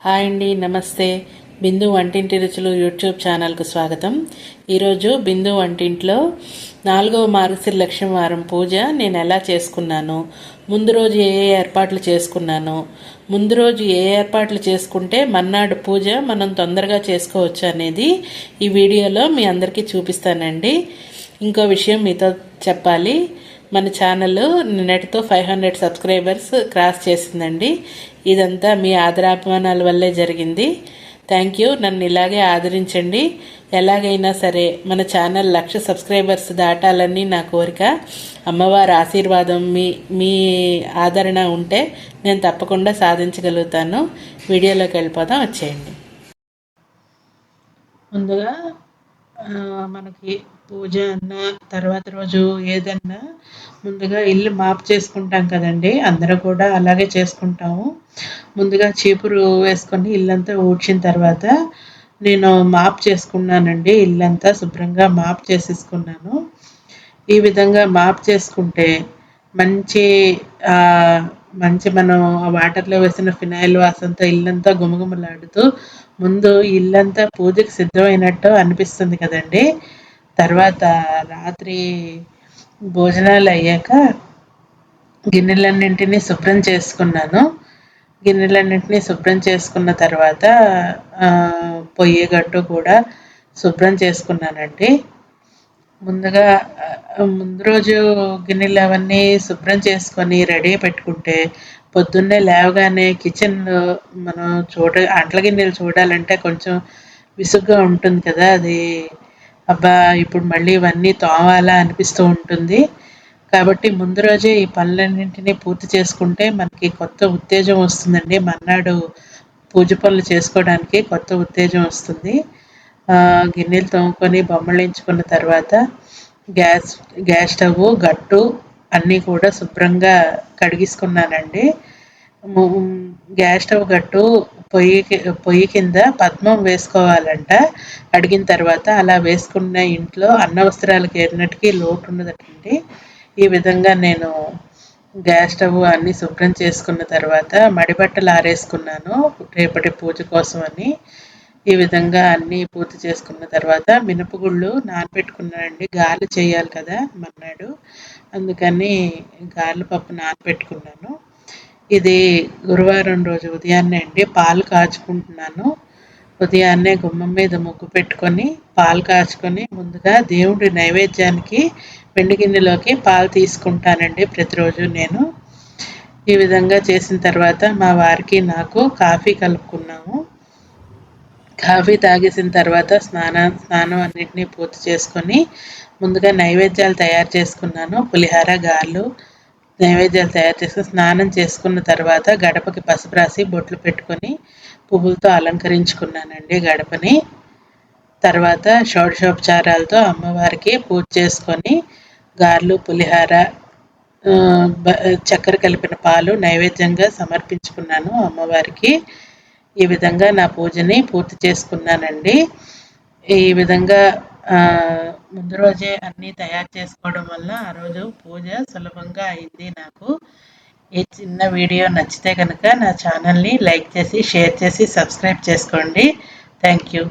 Hi అండి, నమస్తే. బిందు వంటింటి రుచులు యూట్యూబ్ ఛానల్కు స్వాగతం. ఈరోజు బిందు వంటింట్లో 4వ మార్గశిర లక్ష్మి వారం పూజ నేను ఎలా చేసుకున్నాను, ముందు రోజు ఏ ఏర్పాట్లు చేసుకున్నాను, ముందు రోజు ఏ ఏర్పాట్లు చేసుకుంటే మర్నాడు పూజ మనం తొందరగా చేసుకోవచ్చు అనేది ఈ వీడియోలో మీ అందరికీ చూపిస్తానండి. ఇంకో విషయం మీతో చెప్పాలి. మన ఛానల్ నిన్నటితో 500 సబ్స్క్రైబర్స్ క్రాస్ చేసిందండి. ఇదంతా మీ ఆదరాభిమానాల వల్లే జరిగింది. Thank you. నన్ను ఇలాగే ఆదరించండి. ఎలాగైనా సరే మన ఛానల్ 1,00,000 సబ్స్క్రైబర్స్ దాటాలని నా కోరిక. అమ్మవారి ఆశీర్వాదం మీ ఆదరణ ఉంటే నేను తప్పకుండా సాధించగలుగుతాను. వీడియోలోకి వెళ్ళిపోదాం, వచ్చేయండి. ముందుగా మనకి పూజ అన్నా తర్వాత రోజు ఏదన్నా ముందుగా ఇల్లు మాపు చేసుకుంటాం కదండి, అందరూ కూడా అలాగే చేసుకుంటాము. ముందుగా చీపురు వేసుకొని ఇల్లంతా ఊడ్చిన తర్వాత నేను మాపు చేసుకున్నానండి. ఇల్లంతా శుభ్రంగా మాపు చేసేసుకున్నాను. ఈ విధంగా మాపు చేసుకుంటే మంచి మంచి మనం ఆ వాటర్లో వేసిన ఫినాయిల్ వాసనతో ఇల్లంతా గుమగుమలాడుతూ ముందు ఇల్లంతా పూజకి సిద్ధమైనట్టు అనిపిస్తుంది కదండి. తర్వాత రాత్రి భోజనాలు అయ్యాక గిన్నెలన్నింటినీ శుభ్రం చేసుకున్నాను. గిన్నెలన్నింటినీ శుభ్రం చేసుకున్న తర్వాత పొయ్యి గట్టు కూడా శుభ్రం చేసుకున్నానండి. ముందుగా ముందు రోజు గిన్నెలు అవన్నీ శుభ్రం చేసుకొని రెడీ పెట్టుకుంటే పొద్దున్నే లేవగానే కిచెన్లో మనం అంట్ల గిన్నెలు చూడాలంటే కొంచెం విసుగ్గా ఉంటుంది కదా. అది అబ్బా ఇప్పుడు మళ్ళీ ఇవన్నీ తోమాలా అనిపిస్తూ ఉంటుంది. కాబట్టి ముందు రోజే ఈ పనులన్నింటినీ పూర్తి చేసుకుంటే మనకి కొత్త ఉత్తేజం వస్తుందండి. మర్నాడు పూజ పనులు చేసుకోవడానికి కొత్త ఉత్తేజం వస్తుంది. గిన్నెలు తోముకొని బొమ్మలించుకున్న తర్వాత గ్యాస్ స్టవ్ గట్టు అన్నీ కూడా శుభ్రంగా కడిగించుకున్నానండి. గ్యాస్ స్టవ్ గట్టు పొయ్యి కింద పద్మం వేసుకోవాలంట అడిగిన తర్వాత. అలా వేసుకున్న ఇంట్లో అన్నవస్త్రాలకి ఎన్నటికీ లోటు ఉండదటండి. ఈ విధంగా నేను గ్యాస్ స్టవ్ అన్నీ శుభ్రం చేసుకున్న తర్వాత మడిబట్టలు ఆరేసుకున్నాను రేపటి పూజ కోసం అని. ఈ విధంగా అన్నీ పూర్తి చేసుకున్న తర్వాత మినపగుళ్ళు నానబెట్టుకున్నానండి. గారెలు చేయాలి కదా మర్నాడు, అందుకని గారెల పప్పు నానబెట్టుకున్నాను. ఇది గురువారం రోజు ఉదయాన్నే అండి. పాలు కాచుకుంటున్నాను. ఉదయాన్నే గుమ్మం మీద ముగ్గు పెట్టుకొని పాలు కాచుకొని ముందుగా దేవుడి నైవేద్యానికి వెండి గిన్నెలోకి పాలు తీసుకుంటానండి ప్రతిరోజు నేను. ఈ విధంగా చేసిన తర్వాత మా వారికి నాకు కాఫీ కలుపుకున్నాము. కాఫీ తాగేసిన తర్వాత స్నానం అన్నింటినీ పూర్తి చేసుకొని ముందుగా నైవేద్యాలు తయారు చేసుకున్నాను. పులిహార, గారెలు నైవేద్యాలు తయారు చేసుకుని స్నానం చేసుకున్న తర్వాత గడపకి పసుపు రాసి బొట్లు పెట్టుకొని పువ్వులతో అలంకరించుకున్నానండి గడపని. తర్వాత షోడశోపచారాలతో అమ్మవారికి పూజ చేసుకొని గారెలు, పులిహార, చక్కెర కలిపిన పాలు నైవేద్యంగా సమర్పించుకున్నాను అమ్మవారికి. ఈ విధంగా నా పూజని పూర్తి చేసుకున్నానండి. ఈ విధంగా ముందు రోజే అన్నీ తయారు చేసుకోవడం వల్ల ఆ రోజు పూజ సులభంగా అయింది నాకు. ఈ చిన్న వీడియో నచ్చితే కనుక నా ఛానల్ని లైక్ చేసి, షేర్ చేసి, సబ్స్క్రైబ్ చేసుకోండి. Thank you.